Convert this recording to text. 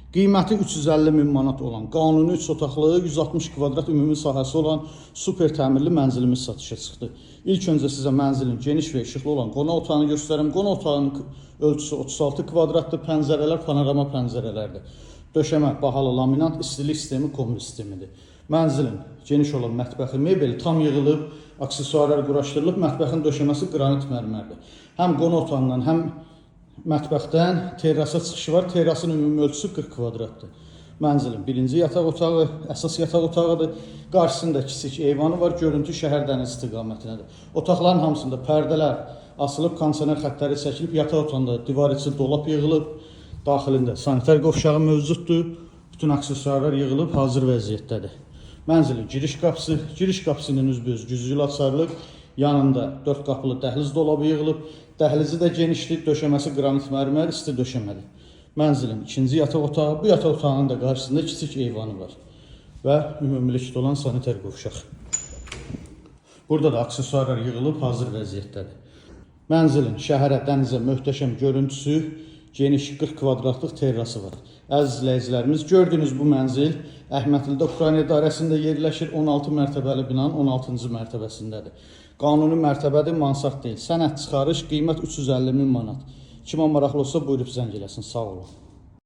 Qiyməti 350 min manat olan, qanuni 3 otaqlı, 160 kvadrat ümumi sahəsi olan super təmirli mənzilimiz satışa çıxdı. İlk öncə sizə mənzilin geniş və işıqlı olan qonaq otağını göstərim. Qonaq otağının ölçüsü 36 kvadratdır, pəncərələr panorama pəncərələrdir. Döşəmə bahalı laminat, istilik sistemi, kombi sistemidir. Mənzilin geniş olan mətbəxi mebeli tam yığılıb, aksesuarlar quraşdırılıb, mətbəxin döşəməsi qranit mərmərdir. Həm qonaq otağından, həm mətbəxdən terrasa çıxışı var. Terrasın ümumi ölçüsü 40 kvadratdır. Mənzilin birinci yataq otağı, əsas yataq otağıdır. Qarşısında kiçik eyvanı var. Görüntü şəhər dəniz istiqamətindədir. Otaqların hamısında pərdələr asılıb, kondisioner xəttləri çəkilib. Yataq otağında divar içi dolap yığılıb. Daxilində sanitar qovşağı mövcuddur. Bütün aksesuarlar yığılıb, hazır vəziyyətdədir. Mənzilin giriş qapısının üzbəüz güzgülü açarlıq. Yanında 4 qapılı dəhliz dolabı yığılıb. Dəhlizi də genişdir, döşəməsi qranit mərmər, isti döşəmədir. Mənzilin ikinci yataq otağı, bu yataq otağının da qarşısında kiçik eyvanı var və ümumilikdə olan sanitar qovşaq. Burada da aksesuarlar yığılıb, hazır vəziyyətdədir. Mənzilin şəhərə, dənizə möhtəşəm görüntüsü, geniş 40 kvadratlıq terrası var. Əziz izləyicilərimiz, gördüyünüz bu mənzil Əhmədlidə Ukrayna idarəsində yerləşir. 16 mərtəbəli binanın 16-cı mərtəbəsindədir. Qanuni mərtəbədir, mansard deyil. Sənəd çıxarış, qiymət 350 min manat. Kimə maraqlı olsa buyurub zəng eləsin. Sağ olun.